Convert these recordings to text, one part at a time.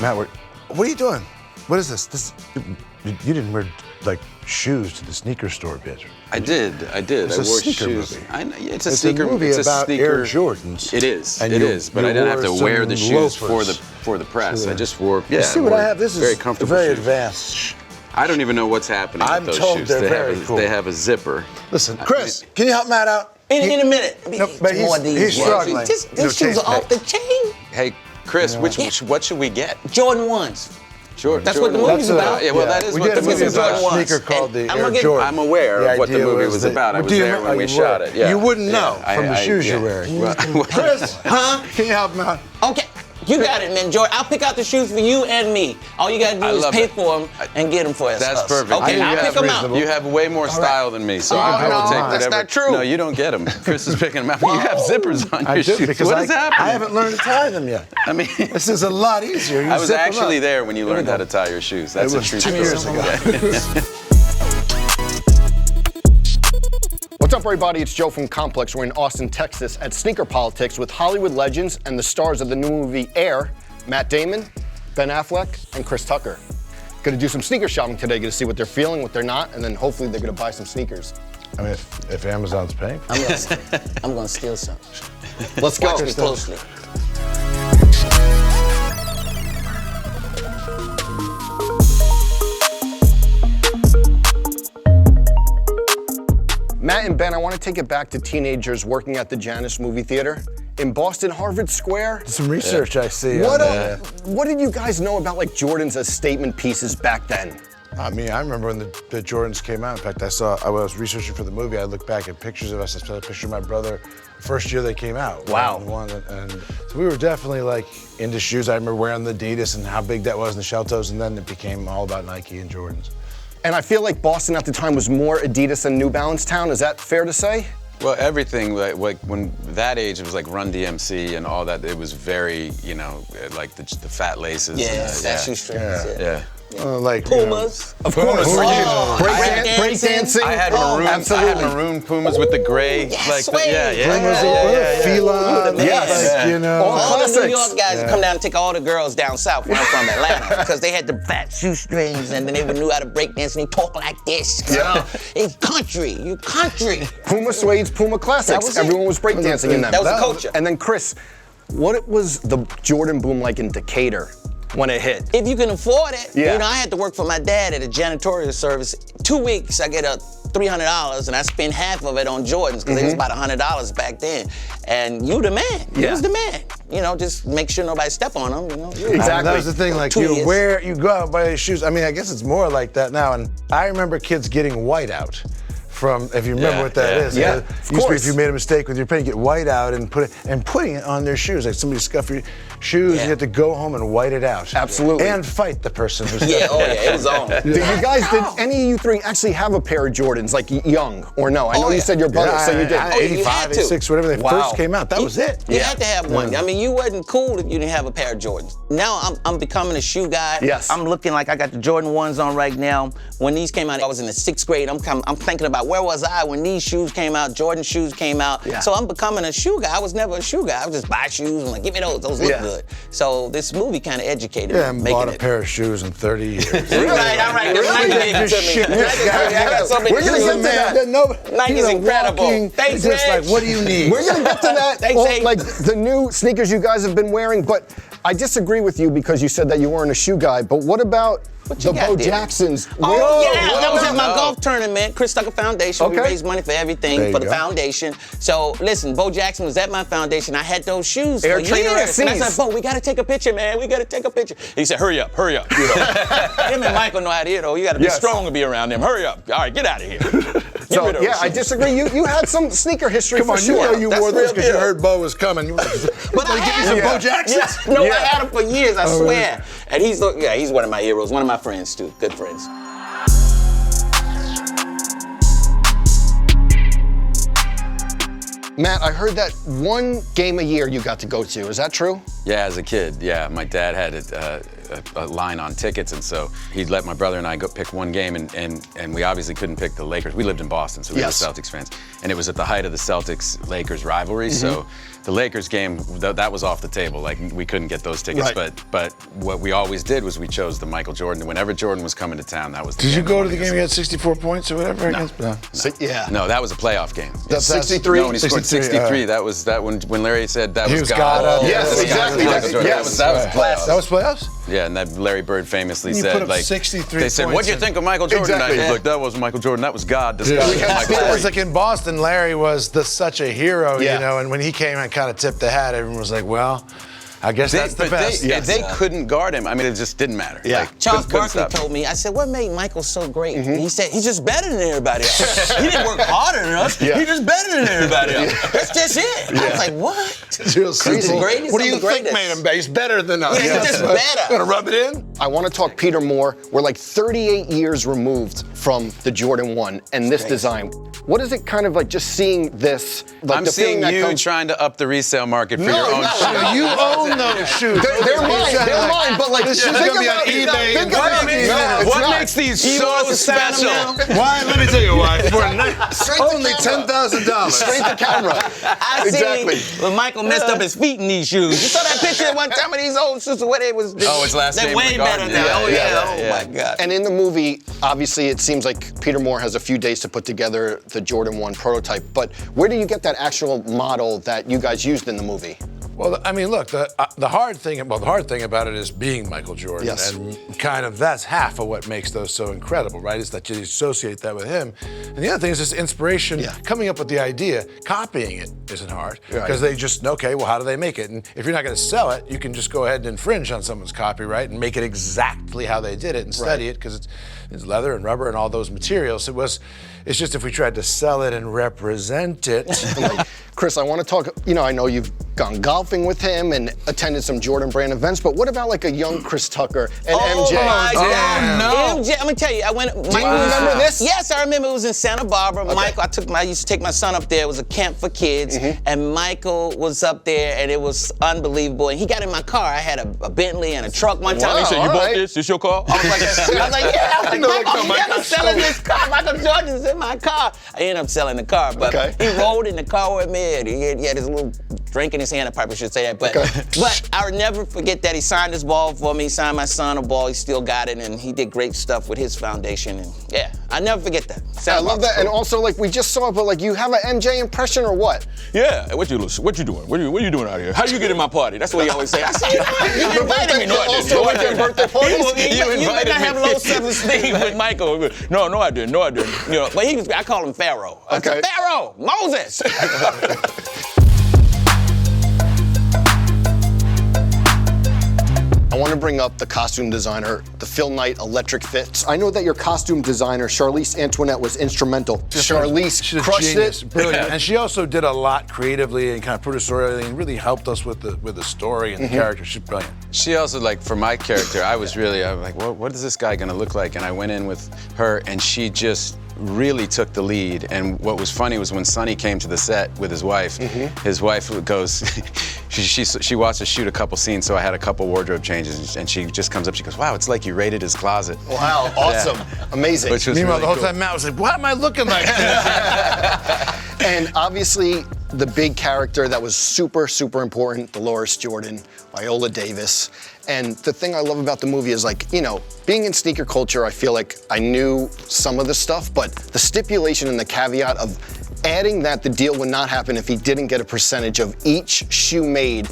Matt, what are you doing? What is this? You didn't wear like shoes to the sneaker store, bitch. I did. It's I a wore sneaker shoes. movie. I know, it's a It's sneaker a movie it's about a sneaker. Air Jordans. It is. And it you- is. But you I didn't have to wore wear the some shoes loafers. for the press. Yeah. I just wore. You see what I have? This is very comfortable very shoes. advanced. I don't even know what's happening I'm with those told shoes. they're they very have cool. They have a zipper. Listen, Chris, can you help Matt out? In a minute. No, but More of these he's ones. struggling. These shoes are off the chain. Hey, Chris, what should we get? Jordan 1s. Jordan. That's what the Jordan. movie's about. Yeah, well, that is we what did the a movie movie's about about. a sneaker called the I'm Air gonna get- Jordan. I'm aware The of what the idea movie was that- about. I Well, was do you there remember- when we you were. shot it. Yeah. You wouldn't Yeah. know from the shoes you're yeah. wearing. Well, Chris, can you help him out? Okay. You got it, man, Jordan. I'll pick out the shoes for you and me. All you gotta do I is love pay it. for them and get them for us. That's perfect. Okay, I I'll think pick them out. reasonable. You have way more style than me, so Oh, I will no, take that's whatever. not true. No, you don't get them. Chris is picking them out. You have zippers on I your do shoes. because What is happening? I haven't learned to tie them yet. I mean, This is a lot easier. You I was zip 'em actually up. there when you learned how to tie your shoes. That's It a was true 2 story. years ago. What's up, everybody? It's Joe from Complex. We're in Austin, Texas at Sneaker Politics with Hollywood legends and the stars of the new movie Air, Matt Damon, Ben Affleck, and Chris Tucker. Gonna do some sneaker shopping today, gonna see what they're feeling, what they're not, and then hopefully they're gonna buy some sneakers. I mean, if Amazon's paying. I'm gonna steal some. Let's go. Watch me closely. Matt and Ben, I want to take it back to teenagers working at the Janus movie theater in Boston, Harvard Square. Some research I see. What did you guys know about like Jordans as statement pieces back then? I mean, I remember when the Jordans came out. In fact, I was researching for the movie. I looked back at pictures of us. I saw a picture of my brother first year they came out. Wow. And so we were definitely like into shoes. I remember wearing the Adidas and how big that was and the shell toes, and then it became all about Nike and Jordans. And I feel like Boston at the time was more Adidas than New Balance town. Is that fair to say? Well, everything, like when that age, it was like Run DMC and all that. It was very, like the fat laces. Yeah, and, that shoestrings. Yeah. Like Pumas. Of course. Oh, Break dancing. I had maroon Pumas with the gray. Yes, like Fila, Yes. like, All All the New classics. York guys come down and take all the girls down south where I'm from, Atlanta, because they had the fat shoestrings and then they knew how to break dance and they talk like this. Yeah. It's country. You country. Puma suedes, Puma classics. was it. Everyone was breakdancing in them. That was the culture. And then Chris, what was the Jordan boom like in Decatur when it hit? If you can afford it, Yeah. I had to work for my dad at a janitorial service. 2 weeks, I get $300, and I spend half of it on Jordans because it was about $100 back then. And you the man. You was the man. Just make sure nobody step on them. Exactly. That was the thing, like 2 years. you go out and buy these shoes. I mean, I guess it's more like that now. And I remember kids getting white out from, if you remember what that is. Yeah, It used to be if you made a mistake with your pen, you get white out and putting it on their shoes. Like somebody scuff your shoes, and you have to go home and white it out. Absolutely. And fight the person who's Yeah, oh yeah, it was on. Did any of you three actually have a pair of Jordans, like young or no? I know you said your brother, so you did. you 85, had to. 86, whatever they Wow. first came out. That was it. You had to have one. I mean, you wasn't cool if you didn't have a pair of Jordans. Now I'm becoming a shoe guy. Yes. I'm looking like I got the Jordan 1s on right now. When these came out, I was in the 6th grade. I'm thinking about where was I when these shoes came out, Jordan shoes came out. Yeah. So I'm becoming a shoe guy. I was never a shoe guy. I would just buy shoes and like, give me those. Those look good. So this movie kind of educated me. Yeah, and bought a it. pair of shoes in 30 years. All right. This Nike gave it to me. Shit, Nike this guy- gave it. I got so many We're gonna shoes, get to man. that. Nike's He's a incredible. walking- Thanks, he's just like, Rich. what do you need? We're gonna get to that, Thanks, Abe. like the new sneakers you guys have been wearing, but I disagree with you because you said that you weren't a shoe guy, but what about What you the got Bo there? Jacksons? Oh, yeah, that was at my golf tournament, Chris Tucker Foundation. We Okay. raised money for There everything you for the go. foundation. So listen, Bo Jackson was at my foundation. I had those shoes Air for Trainer years. And I SCs. said, Bo, we gotta take a picture, man. We gotta take a picture. He said, hurry up. Him and Michael know how to, you gotta be Yes. strong to be around them. Hurry up. All right, get out of here. So, rid of yeah, those I shoes. disagree. You had some sneaker history Come for on, sure. you know you That's wore this real because you deal. heard Bo was coming. But I Give me had some him. Bo Jacksons. Yeah. No, Yeah. I had him for years, I swear. And he's one of my heroes, one of my friends too, good friends. Matt, I heard that one game a year you got to go to. Is that true? Yeah, as a kid, yeah. My dad had a line on tickets, and so he'd let my brother and I go pick one game, and we obviously couldn't pick the Lakers. We lived in Boston, so we Yes. were Celtics fans. And it was at the height of the Celtics-Lakers rivalry, so The Lakers game, that was off the table. Like, we couldn't get those tickets. Right. But what we always did was we chose the Michael Jordan. Whenever Jordan was coming to town, that was the Did game you we go to wanted the game? see. You had 64 points or whatever against? No. Yeah. No, that was a playoff game. That's 63? No, when he scored 63, that was when Larry said that He was was God. God out there. Yes, exactly. Michael Jordan. Yes. That was playoffs. That was playoffs? Yeah, and that Larry Bird famously You said, put up like, 63 they said, points "What'd you in- think of Michael Jordan?" Exactly. And I was like, "That wasn't Michael Jordan. That was God." Yeah. Michael It was Jordan. like in Boston, Larry was such a hero, Yeah. you know, and when he came and kind of tipped the hat, everyone was like, well, I guess that's the But best. they couldn't guard him. I mean, it just didn't matter. Yeah. Like, Charles couldn't Barkley stop him. told me, I said, what made Michael so great? And he said, he's just better than everybody else. He didn't work harder than us. Yeah. He's just better than everybody else. That's just it. I was like, what? It's real He's simple. the greatest What do of you the think greatest. made him better? He's better than us. Yeah, he's just better. Gonna rub it in? I want to talk Peter Moore. We're like 38 years removed from the Jordan 1 and this design. What is it kind of like just seeing this? Like I'm the feeling seeing that you comes- trying to up the resale market for No, your own no, shoes. no. You own those shoes. They're mine, but like, This think shit's gonna be on about it. eBay Think in about 15 it. minutes. It's What not. makes these He so wants to sign them special? now. Why? Let me tell you why. Straight to Only camera. $10,000. Straight to camera. I Exactly. seen when Michael messed up his feet in these shoes. You saw that picture at one time of these old shoes where they was. Oh, his last they're game in way the better Garden. now. Yeah, Oh yeah, yeah. Oh my God. And in the movie, obviously, it seems like Peter Moore has a few days to put together the Jordan 1 prototype. But where do you get that actual model that you guys used in the movie? Well, I mean, look, the hard thing about it is being Michael Jordan, Yes. and kind of that's half of what makes those so incredible, right? Is that you associate that with him, and the other thing is this inspiration, Yeah. coming up with the idea, copying it isn't hard Right. because they just okay, well, how do they make it? And if you're not going to sell it, you can just go ahead and infringe on someone's copyright and make it exactly how they did it and study it because it's leather and rubber and all those materials. It's just if we tried to sell it and represent it. Chris, I want to talk, I know you've gone golfing with him and attended some Jordan brand events, but what about like a young Chris Tucker and Oh MJ? my God! no. MJ, I'm gonna tell you, I went. Do you remember this? Yes, I remember. It was in Santa Barbara. Michael, I used to take my son up there. It was a camp for kids, and Michael was up there, and it was unbelievable. And he got in my car. I had a Bentley and a truck one time. Wow, He said, "You all bought right. this? This your car?" I was like, "Yeah." I was like, "Michael, I'm never selling this car. Michael Jordan's in my car." I ended up selling the car, but he rode in the car with me, and he had his little drink in his hand. I probably should say that, but I'll never forget that he signed his ball for me. He signed my son a ball. He still got it, and he did great stuff with his foundation. And yeah, I never forget that. I love that. And also, like, we just saw it, but like, you have an MJ impression or what? Yeah, what you doing? What you doing out here? How do you get in my party? That's what he always say. I said, you invited me. No, I didn't. Also, like their birthday parties? You think I have low self-esteem with Michael? No, I didn't. But I call him Pharaoh. I said, Okay. Pharaoh, Moses. I want to bring up the costume designer, the Phil Knight electric fits. I know that your costume designer, Charlize Antoinette, was instrumental. Charlize She's a crushed genius, it. brilliant, and she also did a lot creatively and kind of producerially, and really helped us with the story and the character. She's brilliant. She also, like, for my character, I was like, what is this guy gonna look like? And I went in with her, and she just really took the lead. And what was funny was when Sonny came to the set with his wife, his wife goes, she watched us shoot a couple scenes, so I had a couple wardrobe changes, and she just comes up, she goes, wow, it's like you raided his closet. Wow, awesome, amazing. Which was Meanwhile, really the whole cool. time Matt was like, "What am I looking like?" And obviously, the big character that was super, super important, Dolores Jordan, Viola Davis. And the thing I love about the movie is, like, being in sneaker culture, I feel like I knew some of the stuff, but the stipulation and the caveat of adding that the deal would not happen if he didn't get a percentage of each shoe made.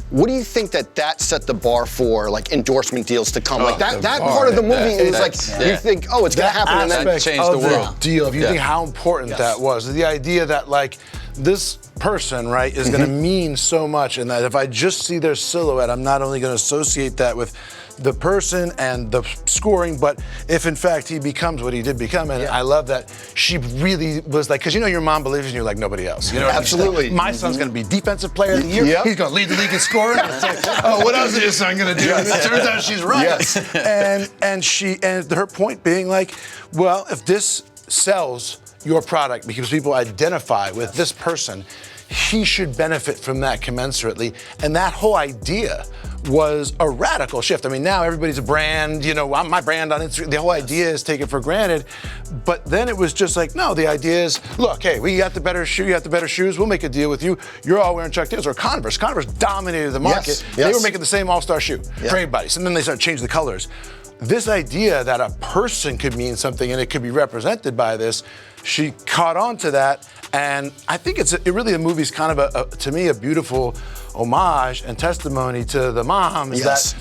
What do you think that set the bar for, like, endorsement deals to come? Like, that part of the movie is like, you think, oh, it's gonna happen, and then aspect changed the of world. deal, if you think how important that was, the idea that, like, this person, right, is going to mean so much, and that if I just see their silhouette, I'm not only going to associate that with the person and the scoring, but if in fact he becomes what he did become, and I love that she really was like, because your mom believes in you like nobody else. You know what I mean? Absolutely. My son's going to be defensive player of the year. Yep. He's going to lead the league in scoring. It's like, oh, what else is your son going to do? And it turns out she's right. Yes. And her point being like, well, if this sells your product because people identify with this person, he should benefit from that commensurately. And that whole idea was a radical shift. I mean, now everybody's a brand, I'm my brand on Instagram. The whole idea is taken for granted. But then it was just like, no, the idea is, look, hey, we got the better shoe, you got the better shoes, we'll make a deal with you. You're all wearing Chuck Taylors or Converse. Converse dominated the market. Yes. They were making the same all-star shoe for everybody. So then they started changing the colors. This idea that a person could mean something and it could be represented by this, she caught on to that. And I think the movie's kind of to me, a beautiful homage and testimony to the moms that,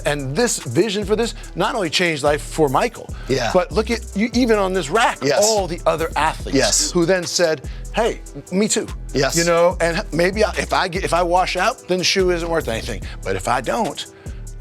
and this vision for this not only changed life for Michael, but look at you, even on this rack, all the other athletes who then said, hey, me too. Yes. And maybe if I wash out, then the shoe isn't worth anything. But if I don't,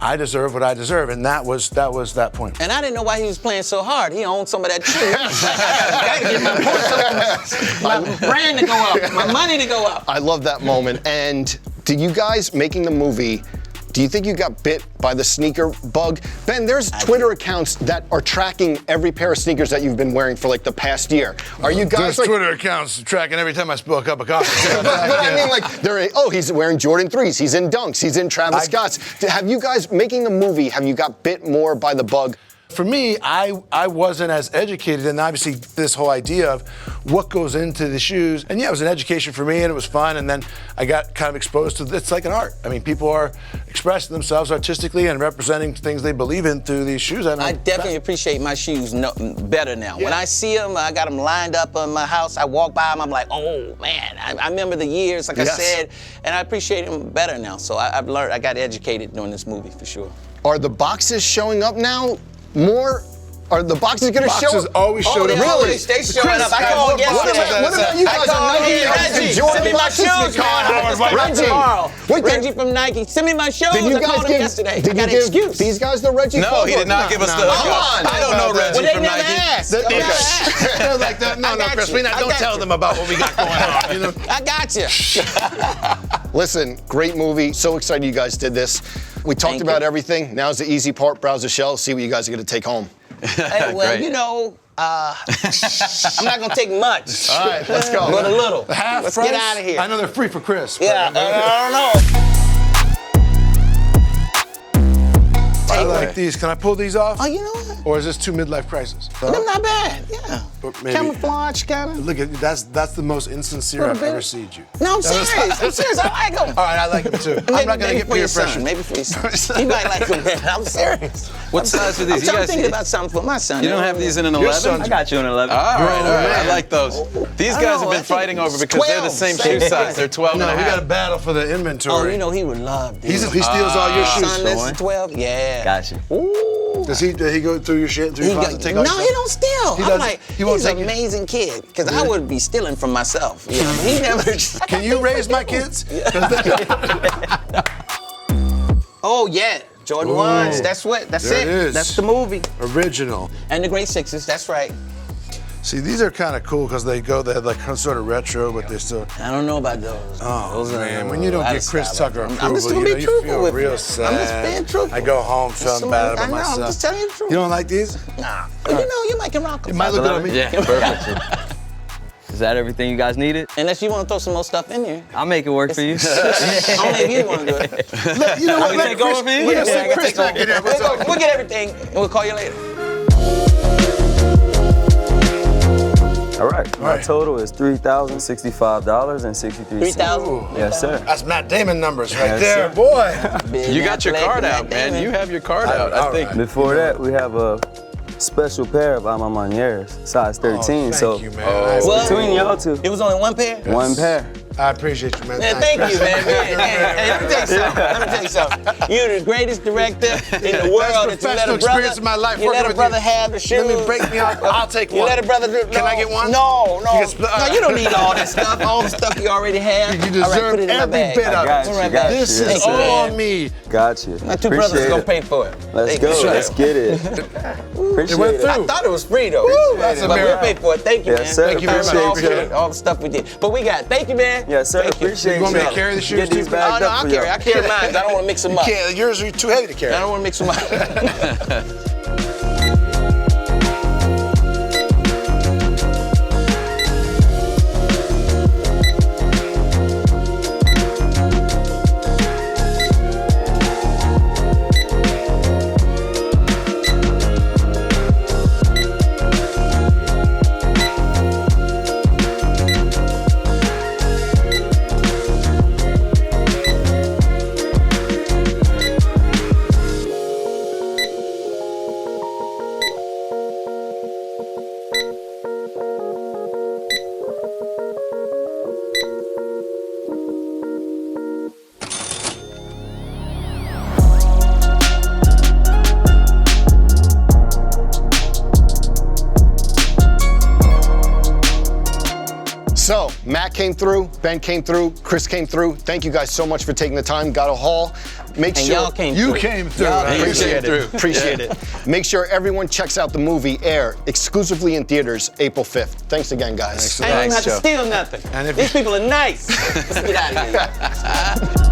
I deserve what I deserve, and that was that point. And I didn't know why he was playing so hard. He owned some of that shoe. Gotta get my brand to go up, my money to go up. I love that moment. And do you guys making the movie? Do you think you got bit by the sneaker bug? Ben, there's Twitter accounts that are tracking every pair of sneakers that you've been wearing for like the past year. Are you guys There's Twitter accounts tracking every time I spill a cup of coffee. but I mean, like, he's wearing Jordan 3s, he's in Dunks, he's in Travis Scott's. Have you guys, making the movie, have you got bit more by the bug? For me, I wasn't as educated, and obviously this whole idea of what goes into the shoes, and it was an education for me, and it was fun, and then I got kind of exposed to it's like an art. I mean, people are expressing themselves artistically and representing things they believe in through these shoes. I definitely appreciate my shoes better now. When I see them, I got them lined up in my house, I walk by them, I'm like, oh man, I remember the years, like I said, and I appreciate them better now. So I've learned, I got educated during this movie for sure. Are the boxes showing up now? More? Are the boxes going to show up? Boxes always showed up. Really? They showing up. I called yesterday. What about you guys? Reggie, send me my shoes. Reggie from Nike, send me my shoes. I called him yesterday. Did you give these guys the Reggie? No, he did not give us the hookup. I don't know Reggie from Nike. They're like that. No, Chris, don't tell them about what we got going on. I got you. Listen, great movie. So excited you guys did this. We talked about everything. Now's the easy part. Browse the shelves, see what you guys are going to take home. Hey, well, I'm not going to take much. All right, let's go. But a little. Let's get out of here. I know they're free for Chris. Yeah, I don't know. I like these. Can I pull these off? Oh, you know what? Or is this too midlife crisis? They're not bad. Yeah. Camouflage kind of. Look at that's the most insincere I've ever seen you. No, I'm serious. I'm serious. I like them. All right, I like them too. I'm not gonna get peer pressure. Maybe for your son. He might like them. I'm serious. What size are these? I'm thinking about something for my son. You don't have these in an 11? I got you in an 11. All right. I like those. These guys have been fighting over because they're the same shoe size. They're 12 and a half. We got to battle for the inventory. Oh, he would love these. He steals all your shoes. Son, this is 12. Yeah. Got you. Ooh. Does he go through your shit? Through your closet, take all no, your he don't steal. I'm like, he's an it. amazing kid. Because I would be stealing from myself. Yeah, he never. Can you raise my kids? Oh yeah, Jordan 1s. That's what. That's There it. it is. That's the movie. Original. And the Great Sixes. That's right. See, these are kind of cool because they have like sort of retro, but they're still. I don't know about those. Oh those man, when you don't get Chris Tucker approval, I'm just gonna be you truthful feel with real you. sad. I'm just being truthful. I go home feeling bad about myself. I'm just telling you the truth. You don't like these? Nah. But you might can rock them. It might look good on me. Yeah, perfect. Is that everything you guys needed? Unless you want to throw some more stuff in there. I'll make it work for you. Only if you want to do it. Look, you know what? take over for you? We'll Yeah, Chris back in here. We'll get everything, and we'll call you later. All right. My total is $3,065.63. 3,000. Yes, sir. That's Matt Damon numbers right Yes, there, sir. boy. You got your card out, man. You have your card out, I think. Before that, we have a special pair of Alma Maniers, size 13. Thank you, man. Well, between y'all two, It was only one pair? one pair. I appreciate you, man. Man, thank you, man. Hey, let me tell you something. You're the greatest director in the world. Best professional experience of my life You working let a with brother you. have the shoes. Let me break me off. I'll take one. You let a brother do. Can I get one? No. You can split- No, you don't need all that stuff. All the stuff you already have. You All right, deserve put it in my every bag. bit of got it. you, All right, got man. This you. is Yes, sir. all me. Got you. My two brothers Appreciate gonna it. pay for it. Let's go. Let's get it. Appreciate went it. through. I thought it was free though. that's a but we'll miracle. pay for it. Thank you, Yes, man. sir. Thank you very much. All Appreciate it. all the stuff we did. But we got. Thank you, man. Yes, sir. Thank you. Appreciate You want me to y'all. carry the shoes Get these too? bagged Oh, no, up I'll for carry. y'all. I carry mine. I don't want to mix them up. Yeah, yours are too heavy to carry. I don't want to mix them up. Matt came through, Ben came through, Chris came through. Thank you guys so much for taking the time. Got a haul. Make And sure y'all came You through. came through. Y'all right? came Appreciate through. it. Appreciate it. Make sure everyone checks out the movie Air, exclusively in theaters, April 5th. Thanks again, guys. I ain't even have to Joe. steal nothing. And if These people are nice. Let's get out of here.